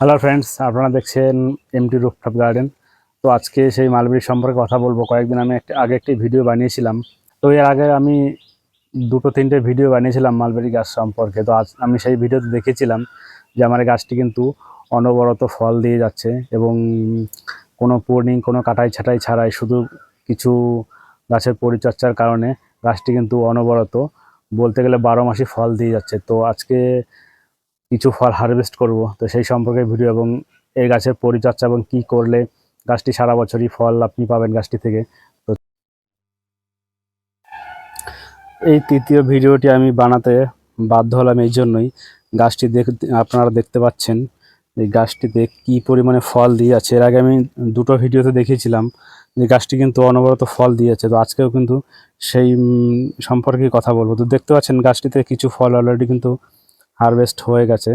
Hello friends, আপনারা দেখছেন MT rooftop garden. তো আজকে সেই মালবেরি সম্পর্কে কথা বলবো। কয়েকদিন আমি আগে একটি ভিডিও বানিয়েছিলাম। তো এর আগে আমি দুটো তিনটে ভিডিও বানিয়েছিলাম মালবেরি গাছ সম্পর্কে। তো আজ আমি সেই ভিডিওতে দেখেছিলাম যে আমার এই গাছটি কিন্তু অনবরত ফল দিয়ে যাচ্ছে এবং কোনো প্রুনিং কোনো কাটাই ছাঁটাই ছাড়াই শুধু কিছু গাছের পরিচর্যার কারণে গাছটি কিন্তু অনবরত বলতে গেলে 12 মাসই ফল দিয়ে যাচ্ছে। তো আজকে কিছু ফল হারভেস্ট করব, তো সেই সম্পর্কে ভিডিও এবং এই গাছের পরিচর্যা এবং কি করলে গাছটি সারা বছরই ফল আপনি পাবেন গাছটি থেকে। তো এই তৃতীয় ভিডিওটি আমি বানাতে বাধ্য হলাম এই জন্যই, গাছটি আপনারা দেখতে পাচ্ছেন এই গাছটিতে কি পরিমাণে ফল দিয়ে আছে। এর আগে আমি দুটো ভিডিওতে দেখিয়েছিলাম যে গাছটি কিন্তু অনবরত ফল দিয়েছে। তো আজকেও কিন্তু সেই সম্পর্কে কথা বলবো। তো দেখতে পাচ্ছেন গাছটিতে কিছু ফল অলরেডি কিন্তু হারভেস্ট হয়ে গেছে।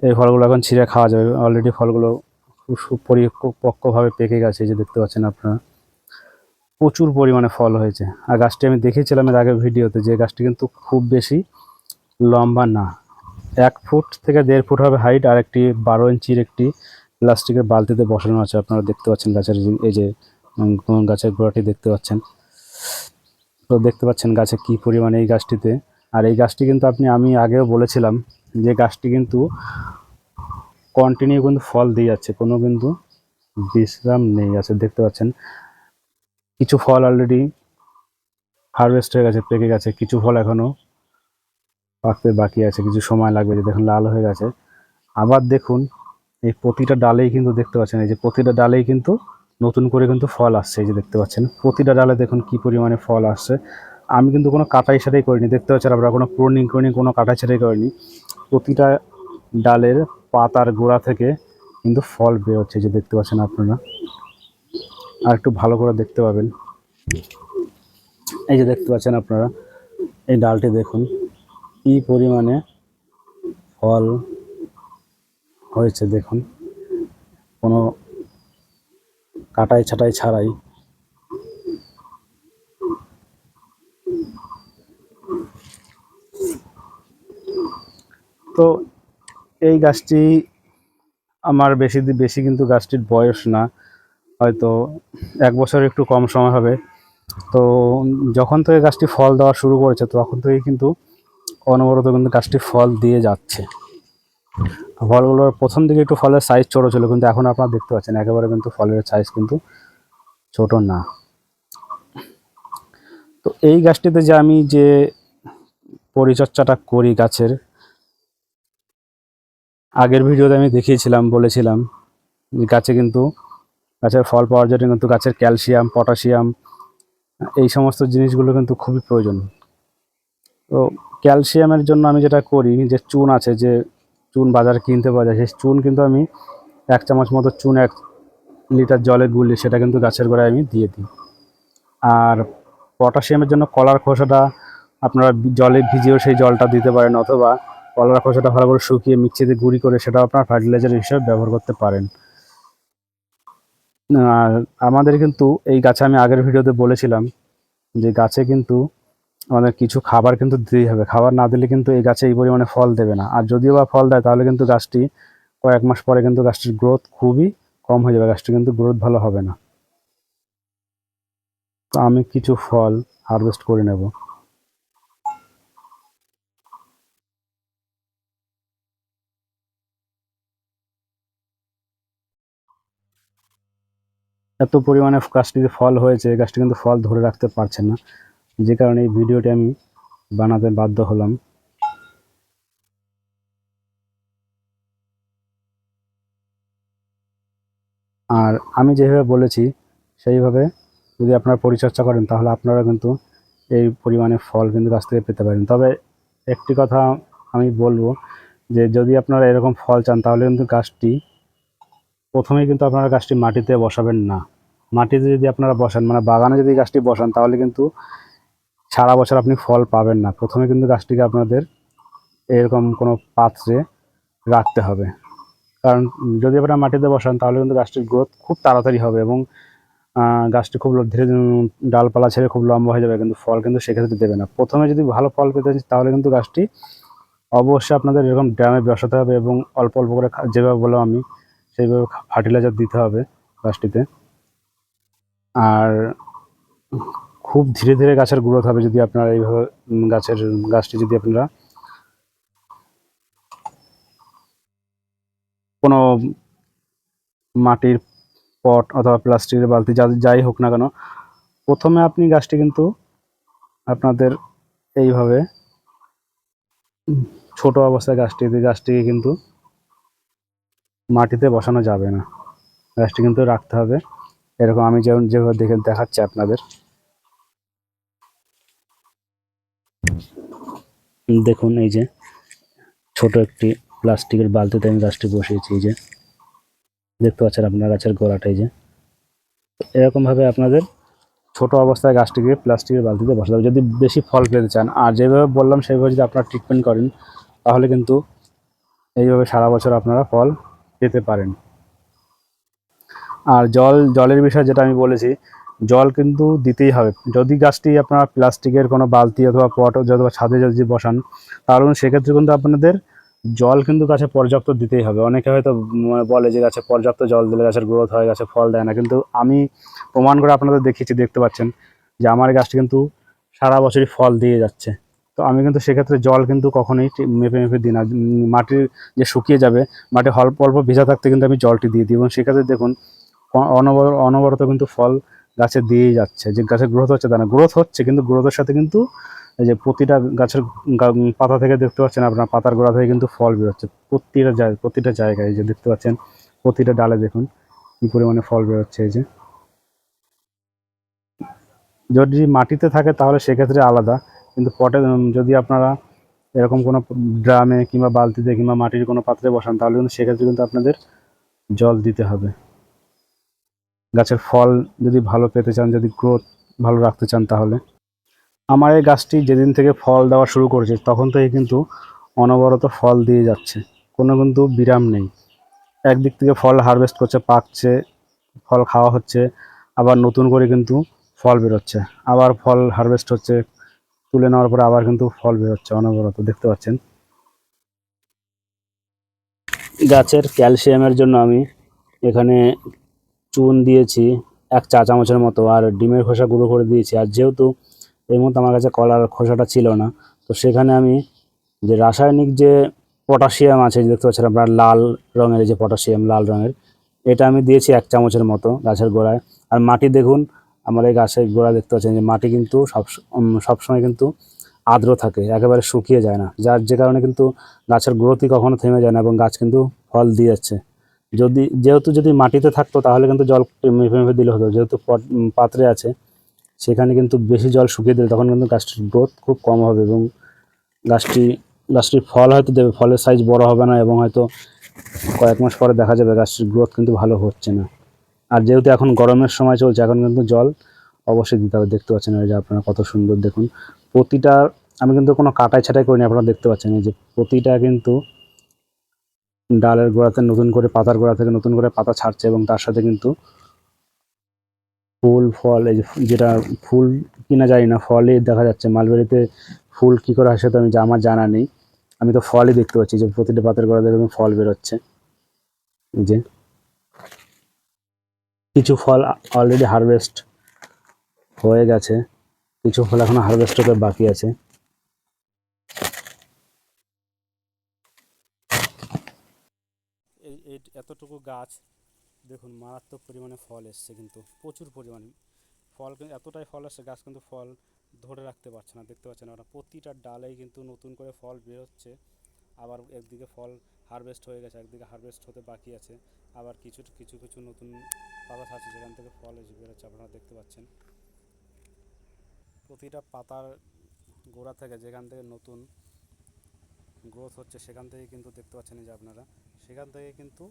এই ফলগুলো এখন ছিঁড়ে খাওয়া যাবে। অলরেডি ফলগুলো খুব সুপরিপক্কভাবে পেকে গেছে, এই যে দেখতে পাচ্ছেন আপনারা, প্রচুর পরিমাণে ফল হয়েছে। আর গাছটি আমি দেখেছিলাম এর আগের ভিডিওতে যে গাছটি কিন্তু খুব বেশি লম্বা না, 1 ফুট থেকে 1.5 ফুট হবে হাইট। আর একটি 12 ইঞ্চির একটি প্লাস্টিকের বালতিতে বসানো আছে। আপনারা দেখতে পাচ্ছেন গাছের এই যে গাছের গোড়াটি দেখতে পাচ্ছেন। তো দেখতে পাচ্ছেন গাছে কি পরিমাণে এই গাছটিতে। আর এই গাছটি কিন্তু আমি আগেও বলেছিলাম যে গাছটি কিন্তু কন্টিনিউ কিন্তু ফল দিয়ে যাচ্ছে, কোনো কিন্তু বিশ্রাম নেই। আছে দেখতে পাচ্ছেন কিছু ফল অলরেডি হারভেস্ট হয়ে গেছে, পেকে গেছে। কিছু ফল এখনো পাকতে বাকি আছে, কিছু সময় লাগবে। যে দেখুন লাল হয়ে গেছে। আবার দেখুন এই প্রতিটা ডালেই কিন্তু দেখতে পাচ্ছেন, এই যে প্রতিটা ডালেই কিন্তু নতুন করে কিন্তু ফল আসছে। এই যে দেখতে পাচ্ছেন প্রতিটা ডালে দেখুন কি পরিমাণে ফল আসছে। আমি কিন্তু কোনো কাটাই ছাটাই করিনি, দেখতে পাচ্ছেন আপনারা, কোনো প্রুনিং কোনো কাটাই ছাটাই করিনি। প্রতিটা ডালের পাতার গোড়া থেকে কিন্তু ফল বেরোচ্ছে, যে দেখতে পাচ্ছেন আপনারা। আর একটু ভালো করে দেখতে পাবেন, এই যে দেখতে পাচ্ছেন আপনারা, এই ডালটি দেখুন কি পরিমাণে ফল হয়েছে। দেখুন কোনো কাটাই ছাটাই ছাড়াই। তো এই গাছটি আমার বেশি কিন্তু গাছটির বয়স না, হয়তো 1 বছর একটু কম সময় হবে। তো যখন থেকে গাছটি ফল দেওয়া শুরু করেছে তখন থেকে কিন্তু অনবরত কিন্তু গাছটি ফল দিয়ে যাচ্ছে। ফলগুলোর প্রথম দিকে একটু ফলের সাইজ ছোটো ছিল, কিন্তু এখন আপনারা দেখতে পাচ্ছেন একেবারে কিন্তু ফলের সাইজ কিন্তু ছোট না। তো এই গাছটিতে যে আমি যে পরিচর্যাটা করি গাছের, আগের ভিডিওতে আমি দেখিয়েছিলাম, বলেছিলাম যে গাছের ফল পাওয়ার জন্য কিন্তু গাছের ক্যালসিয়াম, পটাশিয়াম, এই সমস্ত জিনিসগুলো কিন্তু খুবই প্রয়োজন। তো ক্যালসিয়ামের জন্য আমি যেটা করি, যে চুন আছে, যে চুন বাজারে কিনতে পাওয়া যায়, সেই চুন কিন্তু আমি 1 চামচ মতো চুন 1 লিটার জলে গুলি সেটা কিন্তু গাছের গোড়ায় আমি দিয়ে দিই। আর পটাশিয়ামের জন্য কলার খোসাটা আপনারা জলে ভিজিয়েও সেই জলটা দিতে পারেন, অথবা কলার খোসাটা ভালো করে শুকিয়ে মিক্সিতে গুঁড়ি করে সেটা আপনার ফার্টিলাইজার হিসেবে ব্যবহার করতে পারেন। আর আমাদের কিন্তু এই গাছে আমি আগের ভিডিওতে বলেছিলাম যে গাছে কিন্তু আমাদের কিছু খাবার কিন্তু দিতেই হবে। খাবার না দিলে কিন্তু এই গাছে এই পরিমাণে ফল দেবে না। আর যদিও বা ফল দেয় তাহলে কিন্তু গাছটি কয়েক মাস পরে কিন্তু গাছটির গ্রোথ খুবই কম হয়ে যাবে, গাছটি কিন্তু গ্রোথ ভালো হবে না। তো আমি কিছু ফল হারভেস্ট করে নেব। এত পরিমাণে গাছটিতে ফল হয়েছে, গাছটি কিন্তু ফল ধরে রাখতে পারছে না, যে কারণে এই ভিডিওটি আমি বানাতে বাধ্য হলাম। আর আমি যেভাবে বলেছি সেইভাবে যদি আপনারা পরিচর্যা করেন তাহলে আপনারা কিন্তু এই পরিমাণে ফল কিন্তু গাছ থেকে পেতে পারেন। তবে একটি কথা আমি বলবো, যে যদি আপনারা এরকম ফল চান তাহলে কিন্তু গাছটি প্রথমেই কিন্তু আপনারা গাছটি মাটিতে বসাবেন না। মাটিতে যদি আপনারা বসান, মানে বাগানে যদি গাছটি বসান, তাহলে কিন্তু সারা বছর আপনি ফল পাবেন না। প্রথমে কিন্তু গাছটিকে আপনাদের এরকম কোনো পাত্রে রাখতে হবে। কারণ যদি আপনারা মাটিতে বসান তাহলে কিন্তু গাছটির গ্রোথ খুব তাড়াতাড়ি হবে এবং গাছটি খুব ধীরে ডালপালা ছেড়ে খুব লম্বা হয়ে যাবে, কিন্তু ফল কিন্তু সেক্ষেত্রে দেবে না। প্রথমে যদি ভালো ফল পেতে চান তাহলে কিন্তু গাছটি অবশ্যই আপনাদের এরকম ড্রামে বসাতে হবে এবং অল্প অল্প করে যেভাবে বললাম আমি সেইভাবে ফার্টিলাইজার দিতে হবে গাছটিতে। আর খুব ধীরে ধীরে গাছের গ্রোথ হবে যদি আপনারা এইভাবে গাছটি যদি আপনারা কোনো মাটির পট অথবা প্লাস্টিকের বালতি যাই হোক না কেন, প্রথমে আপনি গাছটি কিন্তু আপনাদের এইভাবে ছোট অবস্থায় গাছটিকে কিন্তু মাটিতে বসানো যাবে না, গাছটি কিন্তু রাখতে হবে এরকম আমি যেভাবে দেখাচ্ছি আপনাদের। দেখুন এই যে ছোট একটি প্লাস্টিকের বালতিতে আমি গাছটি বসিয়েছি, এই যে দেখতে পাচ্ছেন আপনার গাছের গোড়াটা। এই যে এরকমভাবে আপনাদের ছোট অবস্থায় গাছটিকে প্লাস্টিকের বালতিতে বসাতে হবে যদি বেশি ফল পেতে চান। আর যেভাবে বললাম সেইভাবে যদি আপনারা ট্রিটমেন্ট করেন তাহলে কিন্তু এইভাবে সারা বছর আপনারা ফল পেতে পারেন। আর জলের বিষয়ে যেটা আমি বলেছি, জল কিন্তু দিতেই হবে। যদি গাছটি আপনার প্লাস্টিকের কোনো বালতি অথবা পট অথবা ছাদে যদি বসান তাহলে সেক্ষেত্রে কিন্তু আপনাদের জল কিন্তু গাছে পর্যাপ্ত দিতেই হবে। অনেকে হয়তো বলে যে গাছে পর্যাপ্ত জল দিলে গাছের গ্রোথ হয়, গাছে ফল দেয় না, কিন্তু আমি প্রমাণ করে আপনাদের দেখিয়েছি, দেখতে পাচ্ছেন যে আমার গাছটি কিন্তু সারা বছরই ফল দিয়ে যাচ্ছে। তো আমি কিন্তু সেক্ষেত্রে জল কিন্তু কখনোই মেপে মেপে দিই না। মাটির যে শুকিয়ে যাবে, মাটি অল্প অল্প ভেজা থাকতে কিন্তু আমি জলটি দিয়ে দিই এবং সেক্ষেত্রে দেখুন অনবরত কিন্তু ফল গাছে দিয়েই যাচ্ছে। যে গাছের গ্রোথ হচ্ছে তা না, গ্রোথ হচ্ছে কিন্তু গ্রোথের সাথে কিন্তু এই যে প্রতিটা গাছের পাতা থেকে দেখতে পাচ্ছেন আপনার পাতার গোড়া থেকে কিন্তু ফল বেরোচ্ছে প্রতিটা জায়গায়। এই যে দেখতে পাচ্ছেন প্রতিটা ডালে দেখুন কি পরিমাণে ফল বেরোচ্ছে। এই যে যদি মাটিতে থাকে তাহলে সেক্ষেত্রে আলাদা, কিন্তু পটে যদি আপনারা এরকম কোনো ড্রামে কিংবা বালতিতে কিংবা মাটির কোনো পাত্রে বসান তাহলে কিন্তু সেক্ষেত্রে কিন্তু আপনাদের জল দিতে হবে। গাছের ফল যদি ভালো পেতে চান, যদি গ্রোথ ভালো রাখতে চান, তাহলে আমার এই গাছটি যেদিন থেকে ফল দেওয়া শুরু করেছে তখন থেকে কিন্তু অনবরত ফল দিয়ে যাচ্ছে, কোনো কিন্তু বিরাম নেই। একদিক থেকে ফল হারভেস্ট করছে, পাকছে, ফল খাওয়া হচ্ছে, আবার নতুন করে কিন্তু ফল বেরোচ্ছে, আবার ফল হারভেস্ট হচ্ছে, তুলে নেওয়ার পরে আবার কিন্তু ফল বেরোচ্ছে অনবরত। দেখতে পাচ্ছেন গাছের ক্যালসিয়ামের জন্য আমি এখানে চুন দিয়েছি 1 চা চামচের মতো, আর ডিমের খোসা গুঁড়ো করে দিয়েছি। আর যেহেতু এই মুহূর্তে আমার কাছে কলার খোসাটা ছিল না, তো সেখানে আমি যে রাসায়নিক যে পটাশিয়াম আছে, দেখতে পাচ্ছেন আপনার লাল রঙের, এই যে পটাশিয়াম লাল রঙের, এটা আমি দিয়েছি 1 চামচের মতো গাছের গোড়ায়। আর মাটি দেখুন আমার এই গাছের গোড়া, দেখতে পাচ্ছেন যে মাটি কিন্তু সবসময় কিন্তু আর্দ্র থাকে, একেবারে শুকিয়ে যায় না, যে কারণে কিন্তু গাছের গ্রোথই কখনো থেমে যায় না এবং গাছ কিন্তু ফল দিয়ে যাচ্ছে। যেহেতু মাটিতে থাকতো তাহলে কিন্তু জল মেপে মেপে দিলে হতো, যেহেতু পাত্রে আছে সেখানে কিন্তু বেশি জল শুকিয়ে দিলে তখন কিন্তু গাছটির গ্রোথ খুব কম হবে এবং গাছটি গাছটির ফল হয়তো দেবে, ফলের সাইজ বড় হবে না এবং হয়তো কয়েক মাস পরে দেখা যাবে গাছটির গ্রোথ কিন্তু ভালো হচ্ছে না। আর যেহেতু এখন গরমের সময় চলছে, এখন কিন্তু জল অবশ্যই দিতে হবে। দেখতে পাচ্ছেন এই যে আপনারা কত সুন্দর দেখুন প্রতিটা, আমি কিন্তু কোনো কাটাই ছাঁটাই করিনি, আপনারা দেখতে পাচ্ছেন এই যে প্রতিটা কিন্তু ডালের গোড়াতে নতুন করে, পাতার গোড়া থেকে নতুন করে পাতা ছাড়ছে এবং তার সাথে কিন্তু ফুল ফল, এই যে যেটা ফুল কিনা জানি না, ফলই দেখা যাচ্ছে। মালবেরিতে ফুল কি করে আসে তো আমার জানা নেই, আমি তো ফলই দেখতে পাচ্ছি যে প্রতিটা পাতার গোড়া থেকে ফল বেরোচ্ছে। এই যে কিছু ফল অলরেডি হারভেস্ট হয়ে গেছে, কিছু ফল এখনো হারভেস্ট হতে বাকি আছে। এই এতটুকু গাছ দেখুন মারাত্মক পরিমাণে ফল এসছে, কিন্তু প্রচুর পরিমাণে ফল, কিন্তু এতটাই ফল আসছে গাছ কিন্তু ফল ধরে রাখতে পারছে না। দেখতে পাচ্ছেন ওরা প্রতিটা ডালেই কিন্তু নতুন করে ফল বেরোচ্ছে। আবার একদিকে ফল হারভেস্ট হয়ে গেছে, একদিকে হারভেস্ট হতে বাকি আছে, আবার কিছু কিছু কিছু নতুন পাতা ছাড়ছে যেখান থেকে ফল এসে বেরোচ্ছে। আপনারা দেখতে পাচ্ছেন প্রতিটা পাতার গোড়া থেকে যেখান থেকে নতুন গ্রোথ হচ্ছে সেখান থেকে কিন্তু দেখতে পাচ্ছেন এই যে আপনারা, সেখান থেকে কিন্তু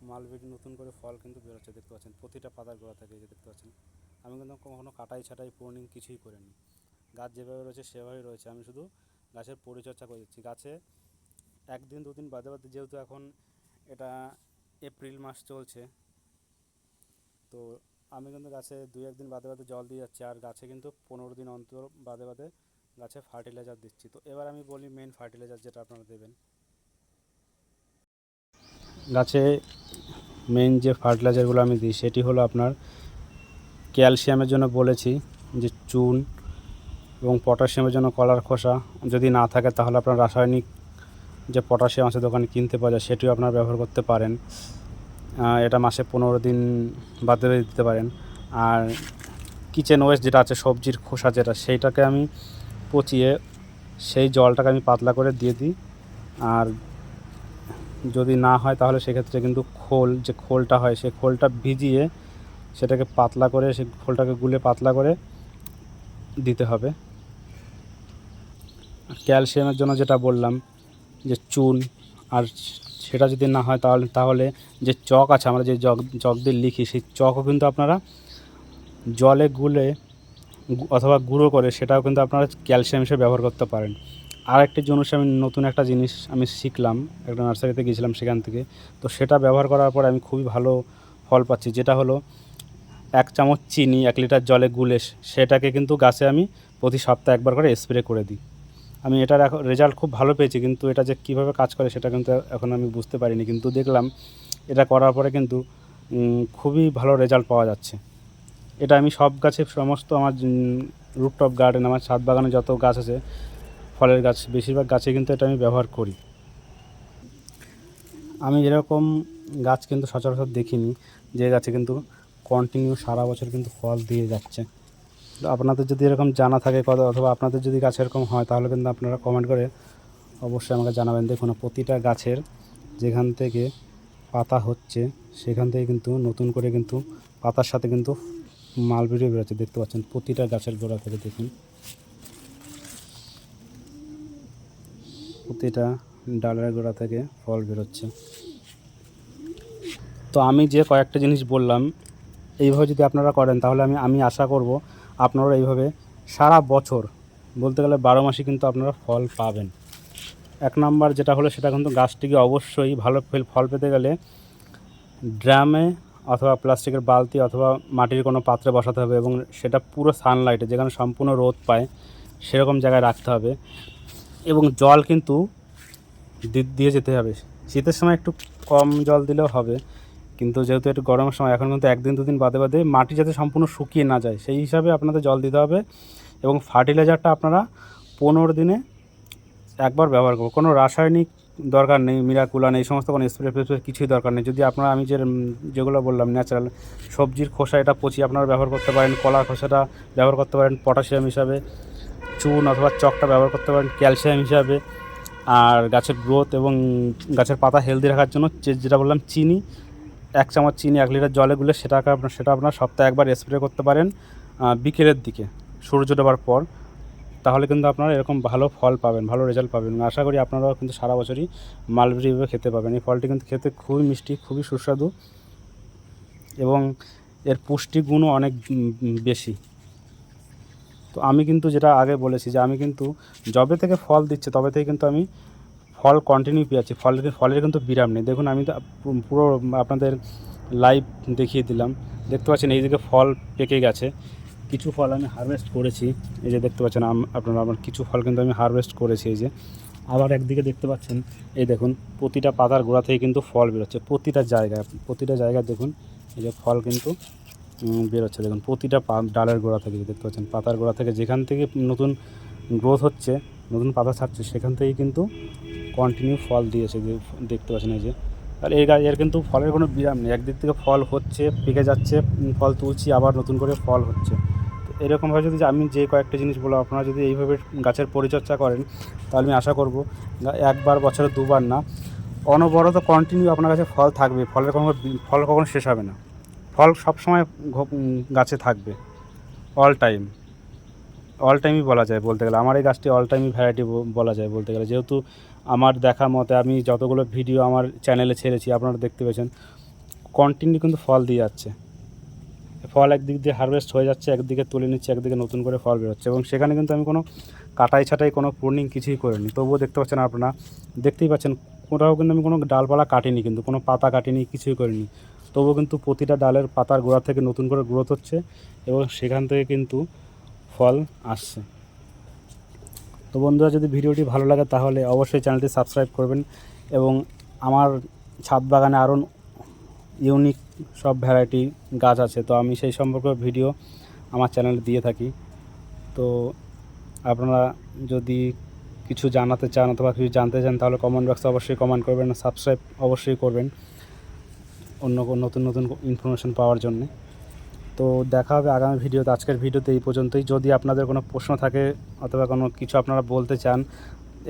মালবেরি নতুন করে ফল কিন্তু বেরোচ্ছে। দেখতে পাচ্ছেন প্রতিটা পাতার গোড়া থেকে, এই যে দেখতে পাচ্ছেন। আমি কিন্তু কখনো কাটাই ছাটাই প্রুনিং কিছুই করিনি, গাছ যেভাবে রয়েছে সেভাবেই রয়েছে। আমি শুধু গাছের পরিচর্যা করে দিচ্ছি। গাছে একদিন দুদিন বাদে বাদে, যেহেতু এখন এটা এপ্রিল মাস চলছে, তো আমি কিন্তু গাছে 2-1 দিন বাদে বাদে জল দিয়ে যাচ্ছি। আর গাছে কিন্তু 15 দিন অন্তর বাদে বাদে গাছে ফার্টিলাইজার দিচ্ছি। তো এবার আমি বলি মেন ফার্টিলাইজার যেটা আপনারা দেবেন গাছে। মেন যে ফার্টিলাইজারগুলো আমি দিই সেটি হলো আপনার ক্যালসিয়ামের জন্য বলেছি যে চুন, এবং পটাশিয়ামের জন্য কলার খোসা। যদি না থাকে তাহলে আপনার রাসায়নিক যে পটাশিয়াম আছে দোকানে কিনতে পাওয়া যায় সেটিও আপনারা ব্যবহার করতে পারেন। এটা মাসে 15 দিন বাদে দিতে পারেন। আর কিচেন ওয়েস্ট যেটা আছে, সবজির খোসা যেটা, সেইটাকে আমি পচিয়ে সেই জলটাকে আমি পাতলা করে দিয়ে দিই। আর যদি না হয় তাহলে সেক্ষেত্রে কিন্তু যে খোলটা হয় সেই খোলটা ভিজিয়ে সেটাকে পাতলা করে, সেই খোলটাকে গুলে পাতলা করে দিতে হবে। ক্যালসিয়ামের জন্য যেটা বললাম যে চুন, আর সেটা যদি না হয় তাহলে যে চক আছে, আমরা যে জগ দিয়ে লিখি সেই চকও কিন্তু আপনারা জলে গুলে অথবা গুঁড়ো করে সেটাও কিন্তু আপনারা ক্যালসিয়াম হিসেবে ব্যবহার করতে পারেন। আর একটি জিনিস আমি নতুন একটা জিনিস আমি শিখলাম, একটা নার্সারিতে গিয়েছিলাম সেখান থেকে। তো সেটা ব্যবহার করার পর আমি খুবই ভালো ফল পাচ্ছি। যেটা হলো 1 চামচ চিনি 1 লিটার জলে গুলে সেটাকে কিন্তু গাছে আমি প্রতি সপ্তাহে একবার করে স্প্রে করে দিই। আমি এটার এখন রেজাল্ট খুব ভালো পেয়েছি, কিন্তু এটা যে কীভাবে কাজ করে সেটা কিন্তু এখন আমি বুঝতে পারিনি, কিন্তু দেখলাম এটা করার পরে কিন্তু খুবই ভালো রেজাল্ট পাওয়া যাচ্ছে। এটা আমি সব গাছে, সমস্ত আমার রুফটপ গার্ডেন, আমার ছাদ বাগানে যত গাছ আছে ফলের গাছ, বেশিরভাগ গাছে কিন্তু এটা আমি ব্যবহার করি। আমি এরকম গাছ কিন্তু সচরাচর দেখিনি যে গাছে কিন্তু কন্টিনিউ সারা বছর কিন্তু ফল দিয়ে যাচ্ছে। তো আপনাদের যদি এরকম জানা থাকে অথবা আপনাদের যদি গাছ এরকম হয় তাহলে কিন্তু আপনারা কমেন্ট করে অবশ্যই আমাকে জানাবেন। দেখুন প্রতিটা গাছের যেখান থেকে পাতা হচ্ছে সেখান থেকে কিন্তু নতুন করে কিন্তু পাতার সাথে কিন্তু মালবেরি বেরোচ্ছে, দেখতে পাচ্ছেন প্রতিটা গাছের গোড়া থেকে। দেখুন প্রতিটা ডালের গোড়া থেকে ফল বেরোচ্ছে। তো আমি যে কয়েকটা জিনিস বললাম এইভাবে যদি আপনারা করেন তাহলে আমি আশা করব আপনারা এইভাবে সারা বছর, বলতে গেলে 12 মাসই কিন্তু আপনারা ফল পাবেন। 1 নাম্বার যেটা হলো সেটা কিন্তু গাছটিকে অবশ্যই ভালো ফল পেতে গেলে ড্রামে অথবা প্লাস্টিকের বালতি অথবা মাটির কোনো পাত্রে বসাতে হবে, এবং সেটা পুরো সানলাইটে, যেখানে সম্পূর্ণ রোদ পায় সেরকম জায়গায় রাখতে হবে। এবং জল কিন্তু দিয়ে যেতে হবে। শীতের সময় একটু কম জল দিলেও হবে, কিন্তু যেহেতু একটু গরমের সময় এখন কিন্তু 1 দিন 2 দিন বাদে বাদে মাটি যাতে সম্পূর্ণ শুকিয়ে না যায় সেই হিসাবে আপনাদের জল দিতে হবে। এবং ফার্টিলাইজারটা আপনারা 15 দিনে একবার ব্যবহার করবো। কোনো রাসায়নিক দরকার নেই, মিরাকুলান এই সমস্ত কোনো স্প্রে কিছুই দরকার নেই। যদি আপনারা আমি যেগুলো বললাম ন্যাচারাল সবজির খোসা এটা পচিয়ে আপনারা ব্যবহার করতে পারেন, কলার খোসাটা ব্যবহার করতে পারেন পটাশিয়াম হিসাবে, চুন অথবা চকটা ব্যবহার করতে পারেন ক্যালসিয়াম হিসাবে। আর গাছের গ্রোথ এবং গাছের পাতা হেলদি রাখার জন্য যেটা বললাম চিনি, 1 চামচ চিনি 1 লিটার জলে গুলে সেটা আপনার সপ্তাহে একবার স্প্রে করতে পারেন বিকেলের দিকে সূর্য ডোবার পর। তাহলে কিন্তু আপনারা এরকম ভালো ফল পাবেন, ভালো রেজাল্ট পাবেন। আশা করি আপনারাও কিন্তু সারা বছরই মালবেরি এভাবে খেতে পাবেন। এই ফলটি কিন্তু খেতে খুবই মিষ্টি, খুবই সুস্বাদু, এবং এর পুষ্টিগুণও অনেক বেশি। তো আমি কিন্তু যেটা আগে বলেছি যে আমি কিন্তু যবে থেকে ফল দিচ্ছে তবে থেকে কিন্তু আমি ফল কন্টিনিউ পেয়েছি, ফলের কিন্তু বিরাম নেই। দেখুন আমি তো পুরো আপনাদের লাইভ দেখিয়ে দিলাম, দেখতে পাচ্ছেন এইদিকে ফল পেকে গেছে, কিছু ফল আমি হারভেস্ট করেছি। এই যে দেখতে পাচ্ছেন আপনারা, আমার কিছু ফল কিন্তু আমি হারভেস্ট করেছি। এই যে আবার একদিকে দেখতে পাচ্ছেন, এই দেখুন প্রতিটা পাতার গোড়া থেকে কিন্তু ফল বেরোচ্ছে, প্রতিটা জায়গায় দেখুন এই যে ফল কিন্তু বেরোচ্ছে। দেখুন প্রতিটা ডালের গোড়া থেকে দেখতে পাচ্ছেন, পাতার গোড়া থেকে যেখান থেকে নতুন গ্রোথ হচ্ছে, নতুন পাতা ছাড়ছে সেখান থেকেই কিন্তু কন্টিনিউ ফল দিয়েছে, দেখতে পাচ্ছেন এই যে। আর এর কিন্তু ফলের কোনো বিরাম নেই, একদিক থেকে ফল হচ্ছে, পেকে যাচ্ছে, ফল তুলছি, আবার নতুন করে ফল হচ্ছে। তো এরকমভাবে যদি আমি যে কয়েকটা জিনিস বললাম আপনারা যদি এইভাবে গাছের পরিচর্যা করেন তাহলে আমি আশা করব একবার বছরে 2বার না, অনবরত কন্টিনিউ আপনার কাছে ফল থাকবে। ফল কখনো শেষ হবে না, ফল সবসময় গাছে থাকবে, অল টাইমই বলা যায় বলতে গেলে। আমার এই গাছটি অল টাইমই ভ্যারাইটি বলা যায় বলতে গেলে, যেহেতু আমার দেখা মতে আমি যতগুলো ভিডিও আমার চ্যানেলে ছেড়েছি আপনারা দেখতে পেয়েছেন কন্টিনিউ কিন্তু ফল দিয়ে যাচ্ছে। ফল একদিক দিয়ে হারভেস্ট হয়ে যাচ্ছে, একদিকে তুলে নিচ্ছে, একদিকে নতুন করে ফল বেরোচ্ছে, এবং সেখানে কিন্তু আমি কোনো ছাঁটাই কোনো প্রুনিং কিছুই করিনি। তবুও দেখতে পাচ্ছেন আপনারা, দেখতেই পাচ্ছেন কোথাও কিন্তু আমি কোনো ডালপালা কাটিনি, কিন্তু কোনো পাতা কাটিনি, কিছুই করিনি। তবুও কিন্তু প্রতিটা ডালের পাতার গোড়া থেকে নতুন করে গ্রোথ হচ্ছে এবং সেখান থেকে কিন্তু ফল আসছে। তো বন্ধুরা, যদি ভিডিওটি ভালো লাগে তাহলে অবশ্যই চ্যানেলটি সাবস্ক্রাইব করবেন এবং আমার ছাদ বাগানে আরও ইউনিক সব ভ্যারাইটি গাছ আছে, তো আমি সেই সম্পর্কে ভিডিও আমার চ্যানেলে দিয়ে থাকি। তো আপনারা যদি কিছু জানাতে চান অথবা কিছু জানতে চান তাহলে কমেন্ট বক্সে অবশ্যই কমেন্ট করবেন, সাবস্ক্রাইব অবশ্যই করবেন অন্য নতুন নতুন ইনফরমেশন পাওয়ার জন্য। তো দেখা হবে আগামী ভিডিওতে। আজকের ভিডিওতে এই পর্যন্তই। যদি আপনাদের কোনো প্রশ্ন থাকে অথবা কোনো কিছু আপনারা বলতে চান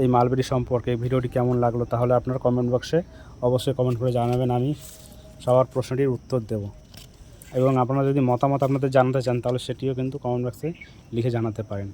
এই মালবেরি সম্পর্কে, ভিডিওটি কেমন লাগলো, তাহলে আপনারা কমেন্ট বক্সে অবশ্যই কমেন্ট করে জানাবেন, আমি সবার প্রশ্নটির উত্তর দেব। এবং আপনারা যদি মতামত আপনাদের জানাতে চান তাহলে সেটিও কিন্তু কমেন্ট বক্সে লিখে জানাতে পারেন।